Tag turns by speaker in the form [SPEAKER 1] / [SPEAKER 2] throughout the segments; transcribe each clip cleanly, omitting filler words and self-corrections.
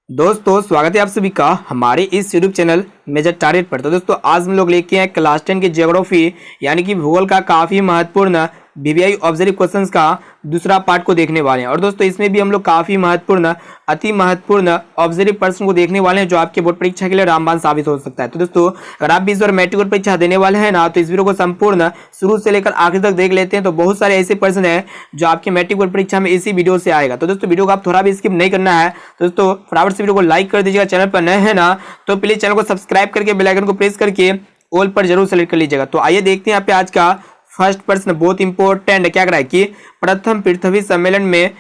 [SPEAKER 1] दोस्तों स्वागत है आप सभी का हमारे इस यूट्यूब चैनल मेजर टारगेट पर। तो दोस्तों आज हम लोग लेके आए क्लास 10 की ज्योग्राफी यानी कि भूगोल का काफ़ी महत्वपूर्ण वीवीआई ऑब्जर्व क्वेश्चंस का दूसरा पार्ट को देखने वाले हैं। और दोस्तों इसमें भी हम लोग काफ़ी महत्वपूर्ण अति महत्वपूर्ण ऑब्जर्व प्रश्न को देखने वाले हैं जो आपके बोर्ड परीक्षा के लिए रामबाण साबित हो सकता है। तो दोस्तों अगर आप भी इस बार मैट्रिक बोर्ड परीक्षा देने वाले हैं ना तो इस वीडियो को संपूर्ण शुरू से लेकर आखिर तक देख लेते हैं। तो बहुत सारे ऐसे प्रश्न हैं जो आपके मैट्रिक बोर्ड परीक्षा में इसी वीडियो से आएगा। तो दोस्तों वीडियो को आप थोड़ा भी स्किप नहीं करना है। तो दोस्तों फटाफट से वीडियो को लाइक कर दीजिएगा। चैनल पर नए हैं ना तो प्लीज चैनल को सब्सक्राइब करके बेल आइकन को प्रेस करके ऑल पर जरूर सेलेक्ट कर लीजिएगा। तो आइए देखते हैं यहाँ पे आज का फर्स्ट प्रश्न बहुत इंपॉर्टेंट क्या कर रहा है कि प्रथम पृथ्वी सम्मेलन में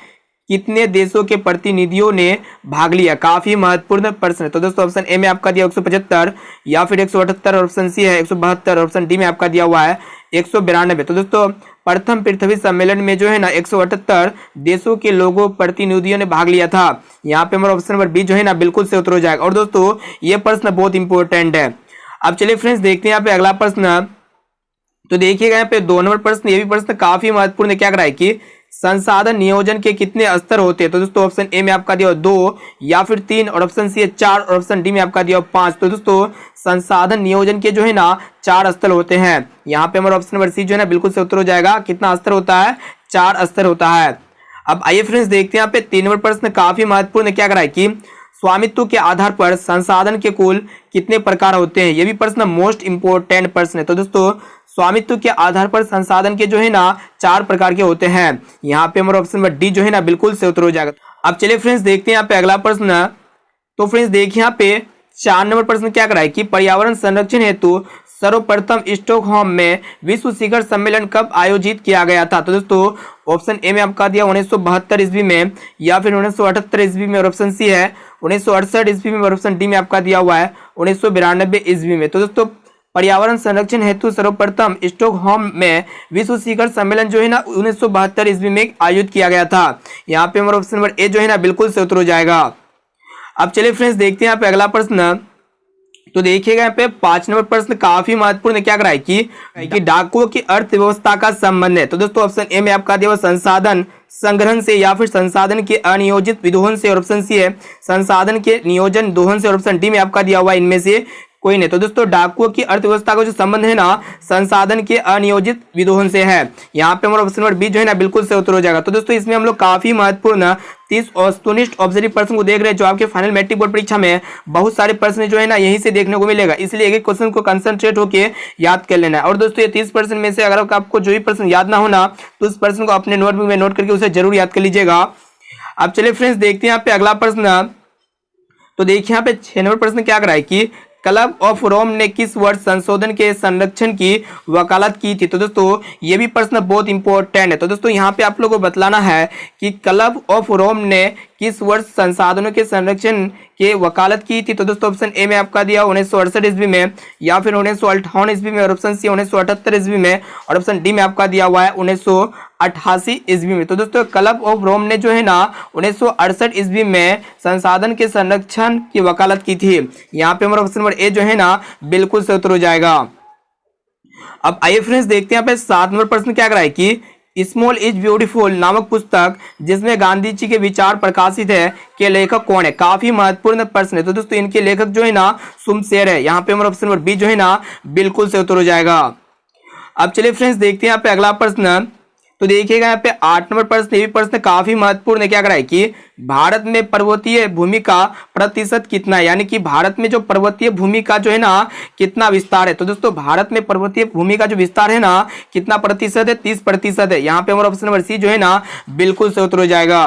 [SPEAKER 1] कितने देशों के प्रतिनिधियों ने भाग लिया। काफी महत्वपूर्ण प्रश्न है। तो दोस्तों ऑप्शन ए में आपका दिया 175 या फिर 178, ऑप्शन सी है 172, ऑप्शन डी में आपका दिया हुआ है 192। तो दोस्तों प्रथम पृथ्वी सम्मेलन में जो है ना 178 देशों के लोगों प्रतिनिधियों ने भाग लिया था। यहाँ पे हमारा ऑप्शन नंबर बी जो है ना बिल्कुल से उत्तर हो जाएगा। और दोस्तों ये प्रश्न बहुत इंपॉर्टेंट है। अब चलिए फ्रेंड्स देखते हैं यहाँ पे अगला प्रश्न। तो देखिएगा यहाँ पे 2 नंबर प्रश्न, ये भी प्रश्न काफी महत्वपूर्ण क्या कर रहा है कि संसाधन नियोजन के कितने स्तर होते हैं। तो दोस्तों ऑप्शन ए में आपका दिया 2 या फिर 3, और ऑप्शन सी है 4, और ऑप्शन डी में आपका दिया 5। तो दोस्तों संसाधन नियोजन के जो है ना 4 स्तर होते हैं। यहाँ पे हमारा ऑप्शन नंबर सी जो है ना बिल्कुल से उत्तर हो जाएगा। कितना स्तर होता है? 4 स्तर होता है। अब आइए फ्रेंड्स देखते हैं यहाँ पे 3 नंबर प्रश्न काफी महत्वपूर्ण क्या कर रहा है कि स्वामित्व के आधार पर संसाधन के कुल कितने प्रकार होते हैं। ये भी प्रश्न मोस्ट इंपोर्टेंट प्रश्न है। तो दोस्तों स्वामित्व के आधार पर संसाधन के जो है ना 4 प्रकार के होते हैं। यहाँ पे हमारा ऑप्शन नंबर डी जो है ना बिल्कुल से उत्तर हो जाएगा। अब चलिए फ्रेंड्स देखते हैं यहाँ पे अगला प्रश्न। तो फ्रेंड्स देखिए यहाँ पे 4 नंबर प्रश्न क्या कर रहा है कि पर्यावरण संरक्षण हेतु सर्वप्रथम स्टॉकहोम में विश्व शिखर सम्मेलन कब आयोजित किया गया था। तो दोस्तों ऑप्शन ए में आपका दिया 1972 ईस्वी में, या फिर 1978 ईस्वी में, और ऑप्शन सी है 1968 ईस्वी में, और ऑप्शन डी में आपका दिया हुआ है 1992 ईस्वी में। तो दोस्तों पर्यावरण संरक्षण हेतु सर्वप्रथम स्टॉकहोम में विश्व शिखर सम्मेलन जो है ना 1972 ईस्वी में आयोजित किया गया था। यहाँ पे हमारा ऑप्शन नंबर ए जो है ना बिल्कुल से उत्तर हो जाएगा। अब चलिए फ्रेंड्स देखते हैं यहाँ पे अगला प्रश्न। तो देखिएगा यहाँ पे 5 नंबर प्रश्न काफी महत्वपूर्ण क्या कर रहा है कि डाकुओं की अर्थव्यवस्था का संबंध है। तो दोस्तों ऑप्शन ए में आपका दिया हुआ संसाधन संग्रहण से, या फिर संसाधन के अनियोजित विदोहन से, और ऑप्शन सी है संसाधन के नियोजन दोहन से, और ऑप्शन डी में आपका दिया हुआ इनमें से कोई नहीं। तो दोस्तों डाकुओं की अर्थव्यवस्था का जो संबंध है ना संसाधन के अनियोजित विदोहन से है। यहाँ पे हमारा ऑप्शन नंबर बी जो है ना बिल्कुल से उत्तर हो जाएगा। तो दोस्तों इसमें हम लोग काफी महत्वपूर्ण 30 वस्तुनिष्ठ ऑब्जर्व प्रश्न को देख रहे हैं जो आपके फाइनल मैट्रिक बोर्ड परीक्षा में बहुत सारे प्रश्न जो है ना यहीं से देखने को मिलेगा। इसलिए एक क्वेश्चन को कंसंट्रेट होकर याद कर लेना है। और दोस्तों ये 30% में से अगर आपको जो भी प्रश्न याद ना होना तो उस प्रश्न को अपने नोटबुक में नोट करके उसे जरूर याद कर लीजिएगा। अब चलिए फ्रेंड्स देखते हैं यहाँ पे अगला प्रश्न। तो देखिए यहाँ पे 6 नंबर प्रश्न क्या कर रहा है कि क्लब ऑफ रोम ने किस वर्ष संशोधन के संरक्षण की वकालत की थी। तो दोस्तों ये भी प्रश्न बहुत इंपॉर्टेंट है। तो दोस्तों यहाँ पे आप लोगों को बतलाना है कि क्लब ऑफ रोम ने किस वर्ष संसाधनों के संरक्षण के वकालत की थी। तो दोस्तों ऑप्शन ए में आपका दिया 1968 ईस्वी में, या फिर 1958 ईस्वी में, और ऑप्शन सी 1978 ईस्वी में, और ऑप्शन डी में आपका दिया हुआ है 1988 ईस्वी में। तो दोस्तों क्लब ऑफ रोम ने जो है ना 1968 ईस्वी में संसाधन के संरक्षण की वकालत की थी। यहाँ पे हमारा ऑप्शन नंबर ए जो है ना बिल्कुल से उत्तर हो जाएगा। अब आइए फ्रेंड्स देखते हैं यहाँ पे 7 नंबर प्रश्न क्या कर रहा है कि स्मॉल इज ब्यूटीफुल नामक पुस्तक जिसमें गांधी जी के विचार प्रकाशित है के लेखक कौन है। काफी महत्वपूर्ण प्रश्न है। तो दोस्तों इनके लेखक जो है ना सुमशेर है। यहाँ पे हमारा ऑप्शन नंबर बी जो है ना बिल्कुल से उत्तर हो जाएगा। अब चलिए फ्रेंड्स देखते हैं यहाँ पे अगला प्रश्न। तो देखिएगा यहाँ पे 8 नंबर प्रश्न, ये भी प्रश्न काफी महत्वपूर्ण है क्या कर रहा है कि भारत में पर्वतीय भूमि का प्रतिशत कितना है। यानी कि भारत में जो पर्वतीय भूमि का जो है ना कितना विस्तार है। तो दोस्तों भारत में पर्वतीय भूमि का जो विस्तार है ना कितना प्रतिशत है? 30% है। यहाँ पे हमारा ऑप्शन नंबर सी जो है ना बिल्कुल से उत्तर हो जाएगा।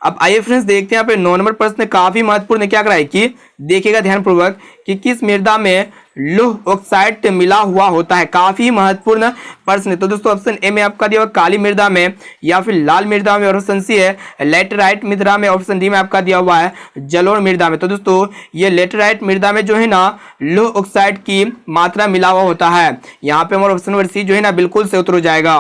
[SPEAKER 1] अब आइए फ्रेंड्स देखते हैं यहाँ पे 9 नंबर प्रश्न काफी महत्वपूर्ण क्या कर रहा है कि देखिएगा ध्यानपूर्वक कि किस मृदा में लौह ऑक्साइड मिला हुआ होता है। काफी महत्वपूर्ण प्रश्न है। तो दोस्तों ऑप्शन ए में आपका दिया हुआ काली मृदा में, या फिर लाल मृदा में, और ऑप्शन सी है लेटराइट मृदा में, ऑप्शन डी में आपका दिया हुआ है जलोढ़ मृदा में। तो दोस्तों ये लेटराइट मृदा में जो है ना लौह ऑक्साइड की मात्रा मिला हुआ होता है। यहाँ पे हमारा ऑप्शन नंबर सी जो है ना बिल्कुल से उत्तर हो जाएगा।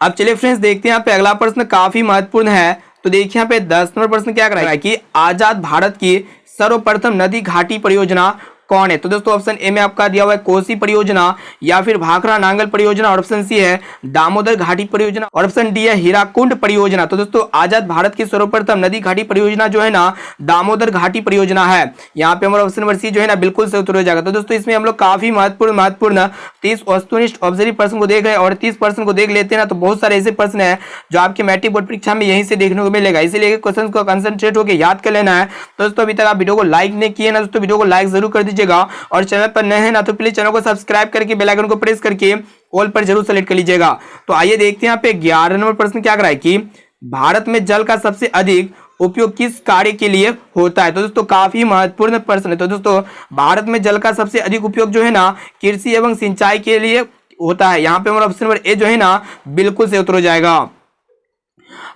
[SPEAKER 1] अब चलिए फ्रेंड्स देखते हैं यहाँ पे अगला प्रश्न काफी महत्वपूर्ण है। तो देखिए यहाँ पे 10 नंबर प्रश्न क्या कर रहा है कि आजाद भारत की सर्वप्रथम नदी घाटी परियोजना कौन है? तो दोस्तों ऑप्शन ए में आपका दिया हुआ है कोसी परियोजना, या फिर भाखड़ा नांगल परियोजना, और ऑप्शन सी है दामोदर घाटी परियोजना, और ऑप्शन डी है हीराकुंड परियोजना। तो दोस्तों आजाद भारत की सर्वप्रथम नदी घाटी परियोजना जो है ना दामोदर घाटी परियोजना है। यहाँ पे हमारा ऑप्शन नंबर सी जो है ना बिल्कुल सही उत्तर हो जाएगा। तो दोस्तों इसमें हम लोग काफी महत्वपूर्ण 30 वस्तुनिष्ठ ऑब्जर्व प्रश्न को देख रहे हैं, और 30 प्रश्न को देख लेते हैं ना तो बहुत सारे ऐसे प्रश्न है जो आपके मैट्रिक बोर्ड परीक्षा में यहीं से देखने को मिलेगा, इसीलिए क्वेश्चन को कंसंट्रेट होकर याद कर लेना है। तो दोस्तों अभी तक आप वीडियो को लाइक नहीं किए ना दोस्तों वीडियो को लाइक जरूर कर दीजिएगा, और चैनल पर नए हैं ना तो प्लीज चैनल को सब्सक्राइब करके बेल आइकन को प्रेस करके ऑल पर जरूर सेलेक्ट कर लीजिएगा। तो आइए देखते हैं यहाँ पे 11 नंबर प्रश्न क्या कर रहा है कि भारत में जल का सबसे अधिक उपयोग किस कार्य के लिए होता है? तो दोस्तों काफी महत्वपूर्ण प्रश्न है। तो दोस्तों भारत में जल का सबसे अधिक उपयोग जो है ना कृषि एवं सिंचाई के लिए होता है। यहाँ पे हमारा ऑप्शन नंबर ए जो है ना बिल्कुल सही उत्तर हो जाएगा।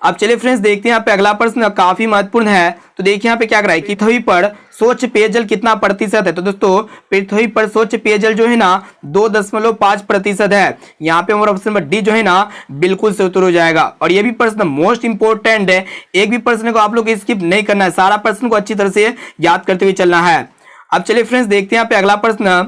[SPEAKER 1] अब चलिए फ्रेंड्स देखते हैं यहाँ पे अगला प्रश्न काफी महत्वपूर्ण है। तो देखिए यहाँ पे क्या कर रहा है कि पृथ्वी पर स्वच्छ पेयजल कितना प्रतिशत है? तो दोस्तों पृथ्वी पर स्वच्छ पेयजल जो है ना 2.5% है। यहाँ पे हमारा ऑप्शन नंबर डी जो है ना बिल्कुल सही उत्तर हो जाएगा। और ये भी प्रश्न मोस्ट इंपोर्टेंट है, एक भी प्रश्न को आप लोग स्किप नहीं करना है, सारा प्रश्न को अच्छी तरह से याद करते हुए चलना है। अब चलिए फ्रेंड्स देखते हैं यहाँ पे अगला प्रश्न।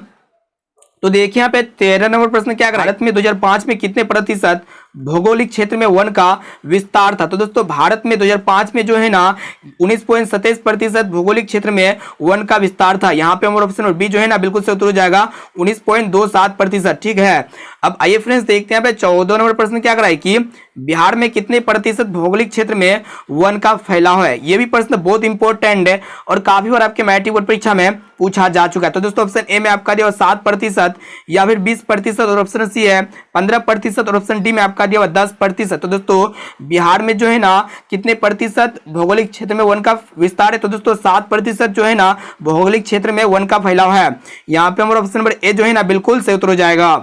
[SPEAKER 1] तो देखिए यहाँ पे 13 नंबर प्रश्न क्या कर भारत में 2005 में कितने प्रतिशत भौगोलिक क्षेत्र में वन का विस्तार था? तो दोस्तों भारत में 2005 में जो है ना 19.27% भौगोलिक क्षेत्र में वन का विस्तार था। यहाँ पे हमारा ऑप्शन बी जो है ना बिल्कुल सही उत्तर हो जाएगा 19.27%। ठीक है, अब आइए फ्रेंड्स देखते हैं यहाँ पे 14 नंबर प्रश्न क्या कराए कि बिहार में कितने प्रतिशत भौगोलिक क्षेत्र में वन का फैलाव है? ये भी प्रश्न बहुत इंपॉर्टेंट है और काफी बार आपके मैट्रिक बोर्ड परीक्षा में पूछा जा चुका है। तो दोस्तों ऑप्शन ए में आपका दिया 7% या फिर 20%, और ऑप्शन सी है 15%, और ऑप्शन डी में आपका दिया 10%। तो दोस्तों बिहार में जो है ना कितने प्रतिशत भौगोलिक क्षेत्र में वन का विस्तार है? तो दोस्तों 7% जो है ना भौगोलिक क्षेत्र में वन का फैलाव है। यहाँ पे हमारा ऑप्शन नंबर ए जो है ना बिल्कुल सही उत्तर हो जाएगा।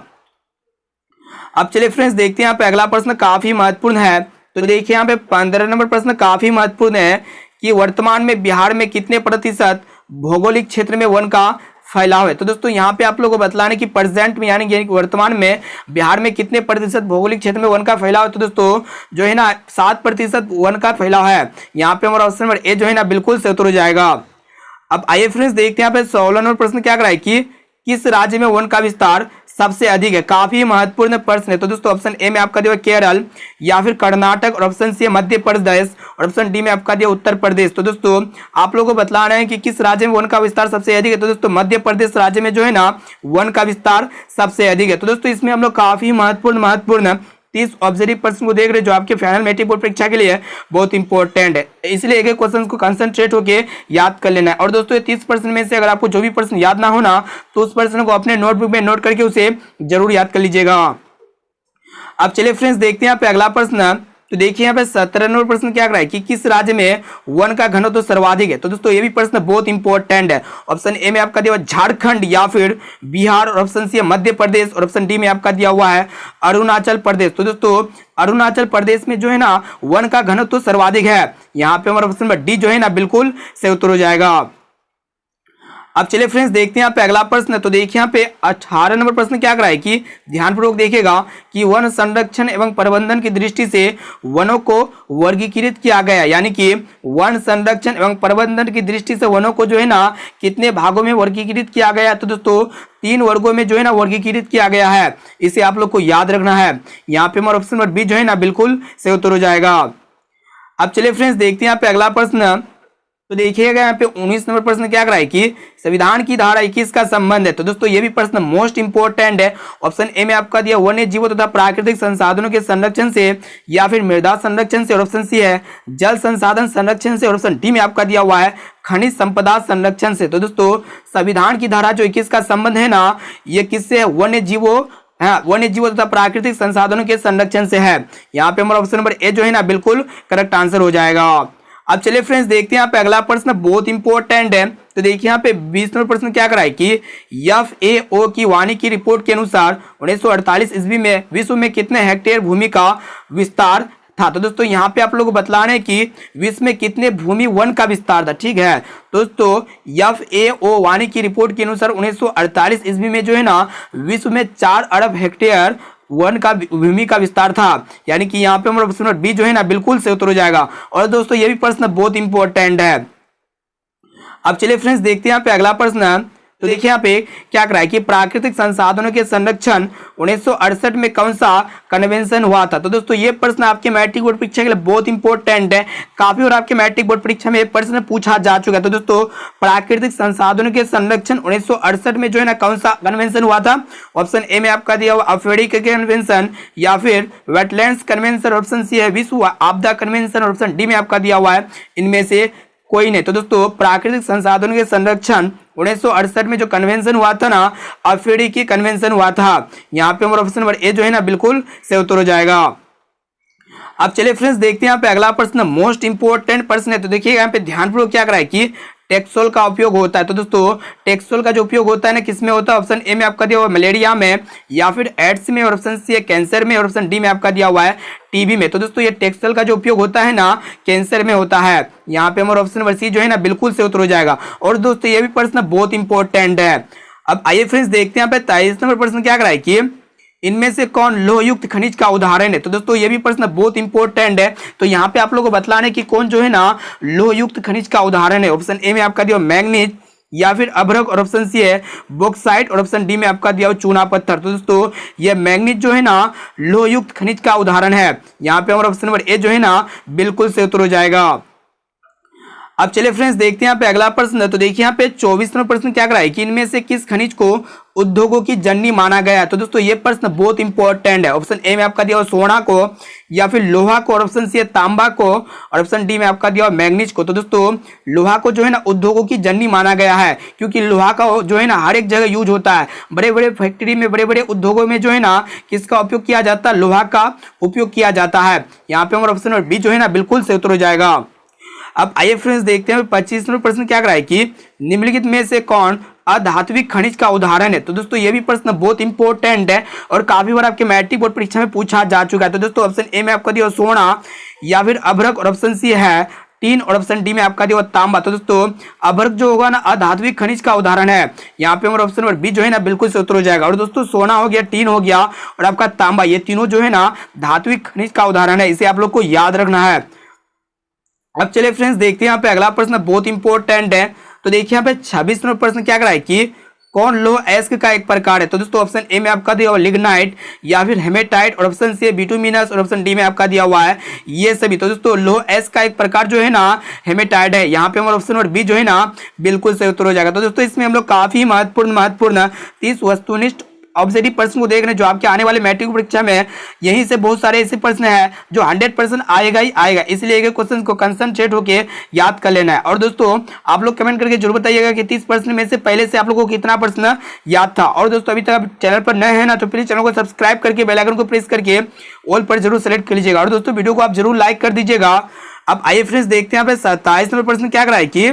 [SPEAKER 1] अब चलिए फ्रेंड्स देखते हैं यहाँ पे अगला प्रश्न काफी महत्वपूर्ण है। तो देखिए यहाँ पे 15 नंबर प्रश्न काफी महत्वपूर्ण है कि वर्तमान में बिहार में कितने प्रतिशत भौगोलिक क्षेत्र में वन का फैलाव है? तो दोस्तों यहाँ पे आप लोगों को बतलाने की प्रेजेंट में यानी कि वर्तमान में बिहार में कितने प्रतिशत भौगोलिक क्षेत्र में वन का फैलाव है? तो दोस्तों जो है ना 7% वन का फैलाव है। यहाँ पे हमारा ऑप्शन नंबर ए जो है ना बिल्कुल सही उत्तर हो जाएगा। अब आइए फ्रेंड्स देखते हैं यहाँ पे 16 नंबर प्रश्न क्या कराए कि किस राज्य में वन का विस्तार सबसे अधिक है? काफी महत्वपूर्ण प्रश्न है। तो दोस्तों ऑप्शन ए में आपका दिया केरल, या फिर कर्नाटक, और ऑप्शन सी मध्य प्रदेश, और ऑप्शन डी में आपका दिया उत्तर प्रदेश। तो दोस्तों आप लोगों को बतला रहे हैं कि किस राज्य में वन का विस्तार सबसे अधिक है। तो दोस्तों मध्य प्रदेश राज्य में जो है ना वन का विस्तार सबसे अधिक है। तो दोस्तों इसमें हम लोग काफी महत्वपूर्ण 30 ऑब्जर्व प्रश्न को देख रहे हैं जो आपके फाइनल मैट्रिक बोर्ड परीक्षा के लिए बहुत इंपॉर्टेंट है, इसलिए एक एक क्वेश्चन को कंसंट्रेट होकर याद कर लेना है। और दोस्तों ये 30 प्रश्न में से अगर आपको जो भी प्रश्न याद ना होना तो उस प्रश्न को अपने नोटबुक में नोट करके उसे जरूर याद कर लीजिएगा। अब चलिए फ्रेंड्स देखते हैं यहाँ पे अगला प्रश्न। तो देखिए यहाँ पे 17 नंबर प्रश्न क्या कर रहा है कि किस राज्य में वन का घनत्व तो सर्वाधिक है? तो दोस्तों ये भी प्रश्न बहुत इंपॉर्टेंट है। ऑप्शन ए में आपका दिया हुआ झारखंड, या फिर बिहार, और ऑप्शन सी है मध्य प्रदेश, और ऑप्शन डी में आपका दिया हुआ है अरुणाचल प्रदेश। तो दोस्तों अरुणाचल प्रदेश में जो है ना वन का घनत्व तो सर्वाधिक है। यहाँ पे हमारा ऑप्शन नंबर डी जो है ना बिल्कुल सही उत्तर हो जाएगा। अब चलिए फ्रेंड्स देखते हैं यहाँ पे अगला प्रश्न। तो देखिए यहाँ पे 18 नंबर प्रश्न क्या कराए कि ध्यानपूर्वक देखिएगा कि वन संरक्षण एवं प्रबंधन की दृष्टि से वनों को वर्गीकृत किया गया, यानी कि वन संरक्षण एवं प्रबंधन की दृष्टि से वनों को जो है ना कितने भागों में वर्गीकृत किया गया? तो दोस्तों 3 वर्गों में जो है ना वर्गीकृत किया गया है, इसे आप लोग को याद रखना है। यहाँ पे हमारा ऑप्शन नंबर बी जो है ना बिल्कुल सही उत्तर हो जाएगा। अब चलिए फ्रेंड्स देखते हैं यहाँ पे अगला प्रश्न। तो देखिएगा यहाँ पे 19 नंबर प्रश्न क्या कराए कि संविधान की धारा 21 का संबंध है? तो दोस्तों ये भी प्रश्न मोस्ट इंपोर्टेंट है। ऑप्शन ए में आपका दिया वन्य जीवों तथा प्राकृतिक संसाधनों के संरक्षण से, या फिर मृदा संरक्षण से, और ऑप्शन सी है जल संसाधन संरक्षण से, और ऑप्शन डी में आपका दिया हुआ है खनिज संपदा संरक्षण से। तो दोस्तों संविधान की धारा जो 21 का संबंध है ना ये किससे है? वन्य जीवों तथा प्राकृतिक संसाधनों के संरक्षण से है। यहाँ पे हमारा ऑप्शन नंबर ए जो है ना बिल्कुल करेक्ट आंसर हो जाएगा। अब चलिए फ्रेंड्स देखते हैं यहाँ पे अगला प्रश्न बहुत इंपॉर्टेंट है। तो देखिए यहाँ पे 20 नंबर प्रश्न क्या कराए कि FAO की वानिकी रिपोर्ट के अनुसार 1948 ईस्वी में विश्व में कितने हेक्टेयर भूमि का विस्तार था? तो दोस्तों यहाँ पे आप लोग को बतला रहे हैं कि विश्व में कितने भूमि वन का विस्तार था। ठीक है दोस्तों FAO वानिकी रिपोर्ट के अनुसार 1948 ईस्वी में जो है ना विश्व में 4 अरब हेक्टेयर वन का भूमि का विस्तार था, यानी कि यहाँ पे हमारा ऑप्शन नंबर बी जो है ना बिल्कुल सही उत्तर हो जाएगा। और दोस्तों ये भी प्रश्न बहुत इंपॉर्टेंट है। अब चलिए फ्रेंड्स देखते हैं यहाँ पे अगला प्रश्न। तो देखिए यहाँ पे क्या करा है कि प्राकृतिक संसाधनों के संरक्षण 1968 में कौन सा कन्वेंशन हुआ था। तो दोस्तों ये प्रश्न आपके मैट्रिक बोर्ड परीक्षा के लिए बहुत इंपॉर्टेंट है, काफी और आपके मैट्रिक बोर्ड परीक्षा में प्रश्न पूछा जा चुका है। तो दोस्तों प्राकृतिक संसाधनों के संरक्षण 1968 में जो है ना कौन सा कन्वेंशन हुआ था। ऑप्शन ए में आपका दिया हुआ अफ्रीका कन्वेंशन, या फिर वेटलैंड्स कन्वेंशन, ऑप्शन सी है विश्व आपदा कन्वेंशन, ऑप्शन डी में आपका दिया हुआ है इनमें से कोई नहीं। तो दोस्तों प्राकृतिक संसाधनों के संरक्षण 1968 में जो कन्वेंशन हुआ था ना, अफ्रीकी कन्वेंशन हुआ था। यहाँ पे हमारा ऑप्शन नंबर ए जो है ना बिल्कुल सही उत्तर हो जाएगा। अब चलिए फ्रेंड्स देखते हैं यहाँ पे अगला प्रश्न, मोस्ट इंपोर्टेंट प्रश्न है। तो देखिए यहाँ पे ध्यानपूर्वक क्या करा है कि टेक्सोल का उपयोग होता है। तो दोस्तों टेक्सोल का जो उपयोग होता है ना किसमें होता है। ऑप्शन ए में आपका दिया हुआ है मलेरिया में, या फिर एड्स में, और ऑप्शन सी है कैंसर में, और ऑप्शन डी में आपका दिया हुआ है टीबी में। तो दोस्तों ये टेक्सोल का जो उपयोग होता है ना कैंसर में होता है। यहाँ पे हमारा ऑप्शन नंबर सी जो है ना बिल्कुल से उत्तर हो जाएगा। और दोस्तों ये भी प्रश्न बहुत इंपॉर्टेंट है। अब आइए फ्रेंड्स देखते हैं यहाँ पे 23 नंबर प्रश्न क्या कराए कि इनमें से कौन लोहयुक्त खनिज का उदाहरण है। तो दोस्तों ये भी प्रश्न बहुत इंपॉर्टेंट है। तो यहाँ पे आप लोगों को बतलाना है कि कौन जो है ना लोहयुक्त खनिज का उदाहरण है। ऑप्शन ए में आपका दिया मैंगनीज, या फिर अभ्रक, और ऑप्शन सी है बॉक्साइट, और ऑप्शन डी में आपका दिया चूना पत्थर। तो दोस्तों ये मैंगनीज जो है ना लोहयुक्त खनिज का उदाहरण है। यहाँ पे हमारा ऑप्शन नंबर ए जो है ना बिल्कुल से उत्तर हो जाएगा। अब चलिए फ्रेंड्स देखते हैं यहाँ पे अगला प्रश्न। तो देखिए यहाँ पे 24 नंबर प्रश्न क्या करा है कि इनमें से किस खनिज को उद्योगों की जननी माना गया है। तो दोस्तों ये प्रश्न बहुत इंपॉर्टेंट है। ऑप्शन ए में आपका दिया हुआ सोना को, या फिर लोहा को, और ऑप्शन सी है तांबा को, और ऑप्शन डी में आपका दिया हुआ मैग्नीज को। तो दोस्तों लोहा को जो है ना उद्योगों की जननी माना गया है, क्योंकि लोहा का जो है ना हर एक जगह यूज होता है। बड़े बड़े फैक्ट्री में, बड़े बड़े उद्योगों में जो है ना किसका उपयोग किया जाता है, लोहा का उपयोग किया जाता है। यहाँ पे हमारा ऑप्शन नंबर बी जो है ना बिल्कुल से उत्तर हो जाएगा। अब आइए फ्रेंड्स देखते हैं 25 नंबर प्रश्न क्या कराए कि निम्नलिखित में से कौन अधात्विक खनिज का उदाहरण है। तो दोस्तों ये भी प्रश्न बहुत इंपॉर्टेंट है और काफी बार आपके मैट्रिक बोर्ड परीक्षा में पूछा जा चुका है। तो दोस्तों ऑप्शन ए में आपका दिया सोना, या फिर अभ्रक, और ऑप्शन सी है टीन, और ऑप्शन डी में आपका दिया तांबा। तो दोस्तों अभ्रक जो होगा ना अधात्विक खनिज का उदाहरण है। यहाँ पे हमारा ऑप्शन नंबर बी जो है ना बिल्कुल से उत्तर हो जाएगा। और दोस्तों सोना हो गया, टीन हो गया, और आपका तांबा, ये तीनों जो है ना धात्विक खनिज का उदाहरण है। इसे आप लोग को याद रखना है। अब चलिए फ्रेंड्स देखते हैं यहाँ पे अगला प्रश्न बहुत इंपॉर्टेंट है। तो देखिए यहाँ पे 26 नंबर प्रश्न क्या कराए कि कौन लोह अयस्क का एक प्रकार है। तो दोस्तों ऑप्शन ए में आपका दिया हुआ लिग्नाइट, या फिर हेमेटाइट, और ऑप्शन सी बिटुमिनस, और ऑप्शन डी में आपका दिया हुआ है ये सभी। तो दोस्तों लोह अयस्क का एक प्रकार जो है ना हेमेटाइट है। यहाँ पे हमारा ऑप्शन नंबर बी जो है ना बिल्कुल सही उत्तर हो जाएगा। तो दोस्तों इसमें हम लोग काफी महत्वपूर्ण 30 वस्तुनिष्ठ ऑब्जेक्टिव प्रश्न को देख रहे हैं जो आपके आने वाले मैट्रिक परीक्षा में यहीं से बहुत सारे ऐसे प्रश्न हैं जो 100% आएगा ही आएगा। इसलिए एक क्वेश्चन को कंसंट्रेट होकर याद कर लेना है। और दोस्तों आप लोग कमेंट करके जरूर बताइएगा कि 30 प्रश्न में से पहले से आप लोगों को कितना प्रश्न याद था। और दोस्तों अभी तक आप चैनल पर नए हैं ना तो प्लीज चैनल को सब्सक्राइब करके बेल आइकन को प्रेस करके ऑल पर जरूर सेलेक्ट कर लीजिएगा। और दोस्तों वीडियो को आप जरूर लाइक कर दीजिएगा। अब आइए फ्रेंड्स देखते हैं यहाँ पे 27 नंबर प्रश्न क्या कराए कि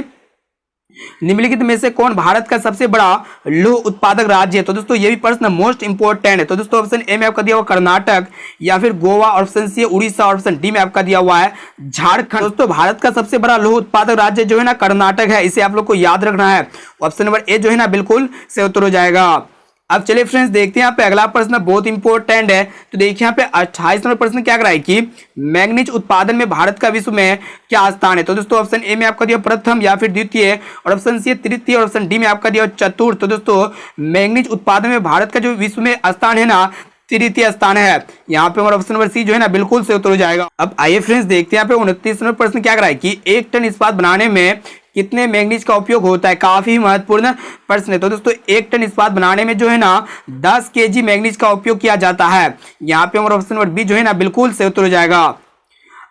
[SPEAKER 1] निम्नलिखित में से कौन भारत का सबसे बड़ा लौह उत्पादक राज्य है। तो दोस्तों ये भी प्रश्न मोस्ट इंपोर्टेंट है। तो दोस्तों ऑप्शन ए में आपका दिया हुआ कर्नाटक, या फिर गोवा, ऑप्शन सी उड़ीसा, और ऑप्शन डी में आपका दिया हुआ है झारखंड। दोस्तों भारत का सबसे बड़ा लौह उत्पादक राज्य जो है ना कर्नाटक है। इसे आप लोग को याद रखना है। ऑप्शन नंबर ए जो है ना बिल्कुल से उत्तर हो जाएगा। अब चलिए फ्रेंड्स देखते हैं यहाँ पे अगला प्रश्न बहुत इंपॉर्टेंट है। तो देखिए यहाँ पे 28 नंबर प्रश्न क्या कराए कि मैग्नीज उत्पादन में भारत का विश्व में क्या स्थान है। तो दोस्तों ऑप्शन ए में आपका दिया प्रथम, या फिर द्वितीय, और ऑप्शन सी तृतीय, और ऑप्शन डी में आपका दिया चतुर्थ। तो दोस्तों मैग्नीज उत्पादन में भारत का जो विश्व में स्थान है ना तृतीय स्थान है। यहाँ पे हमारा ऑप्शन नंबर सी जो है ना बिल्कुल से उत्तर हो जाएगा। अब आइए फ्रेंड्स देखते हैं यहाँ पे 29 नंबर प्रश्न क्या कराए कि 1 टन इस्पात बनाने में कितने मैग्नीज का उपयोग होता है। काफी महत्वपूर्ण प्रश्न है। तो दोस्तों 1 टन इस्पात बनाने में जो है ना 10 kg मैग्नीज का उपयोग किया जाता है। यहाँ पे हमारा ऑप्शन नंबर बी जो है ना बिल्कुल से उत्तर हो जाएगा।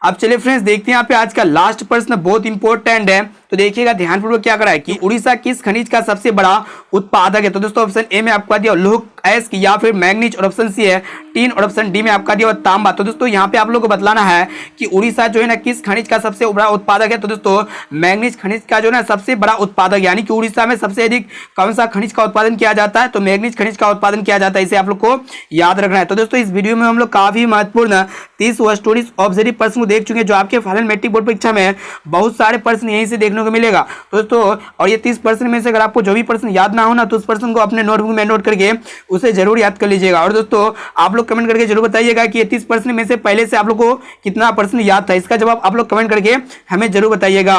[SPEAKER 1] अब चलिए फ्रेंड्स देखते हैं यहाँ पे आज का लास्ट प्रश्न बहुत इंपॉर्टेंट है। तो देखिएगा ध्यानपूर्वक क्या करा है कि उड़ीसा किस खनिज का सबसे बड़ा उत्पादक है। तो दोस्तों ऑप्शन ए में आपका दिया लौह अयस्क, या फिर मैग्नीज, और ऑप्शन सी है टीन, और ऑप्शन डी में आपका दिया तांबा। तो दोस्तों यहाँ पे आप लोगों को बतलाना है कि उड़ीसा जो है ना किस खनिज का सबसे बड़ा उत्पादक है। तो दोस्तों मैग्नीज खनिज का जो है ना सबसे बड़ा उत्पादक, यानी कि उड़ीसा में सबसे अधिक कौन सा खनिज का उत्पादन किया जाता है, तो मैग्नीज खनिज का उत्पादन किया जाता है। इसे आप लोग को याद रखना है। तो दोस्तों इस वीडियो में हम लोग काफी महत्वपूर्ण 30 वस्तुनिष्ठ ऑब्जेक्टिव प्रश्न को देख चुके हैं जो आपके फाइनल मैट्रिक बोर्ड परीक्षा में बहुत सारे प्रश्न यहीं से देखने को मिलेगा दोस्तों। और ये 30 प्रश्न में से अगर आपको जो भी प्रश्न याद ना हो ना तो उस प्रश्न को अपने नोटबुक में नोट करके उसे जरूर याद कर लीजिएगा। और दोस्तों आप लोग कमेंट करके जरूर बताइएगा कि ये 30 प्रश्न में से पहले से आप लोग को कितना प्रश्न याद था। इसका जवाब आप लोग कमेंट करके हमें जरूर बताइएगा।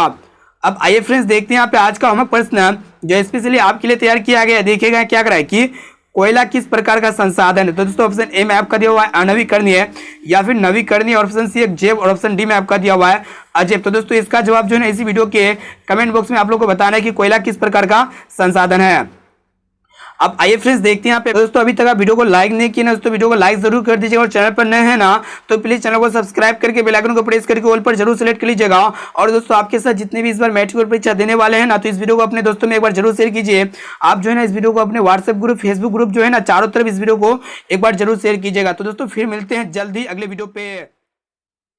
[SPEAKER 1] अब आइए फ्रेंड्स देखते हैं यहाँ पे आज का होमवर्क प्रश्न। जो स्पेशली आपके लिए तैयार किया गया है। देखिएगा क्या करा है कि कोयला किस प्रकार का संसाधन है। तो दोस्तों ऑप्शन ए में आपका दिया हुआ है अनवीकरणीय या फिर नवीकरणीय, ऑप्शन सी एक जैव और ऑप्शन डी में आपका दिया हुआ है अजैव। तो दोस्तों इसका जवाब जो है ना इसी वीडियो के कमेंट बॉक्स में आप लोग को बताना है कि कोयला किस प्रकार का संसाधन है। अब आइए फ्रेंड्स देखते हैं यहाँ पे। दोस्तों अभी तक आप वीडियो को लाइक नहीं किया ना, दोस्तों वीडियो को लाइक जरूर कर दीजिएगा और चैनल पर नए हैं ना तो प्लीज चैनल को सब्सक्राइब करके बेल आइकन को प्रेस करके ऑल पर जरूर सेलेक्ट कर लीजिएगा। और दोस्तों आपके साथ जितने भी इस बार मैट्रिक परीक्षा देने वाले हैं ना तो इस वीडियो को अपने दोस्तों में एक बार जरूर शेयर कीजिए। आप जो है ना इस वीडियो को अपने व्हाट्सएप ग्रुप, फेसबुक ग्रुप जो है ना चारों तरफ इस वीडियो को एक बार जरूर शेयर कीजिएगा। तो दोस्तों फिर मिलते हैं जल्द ही अगले वीडियो पे।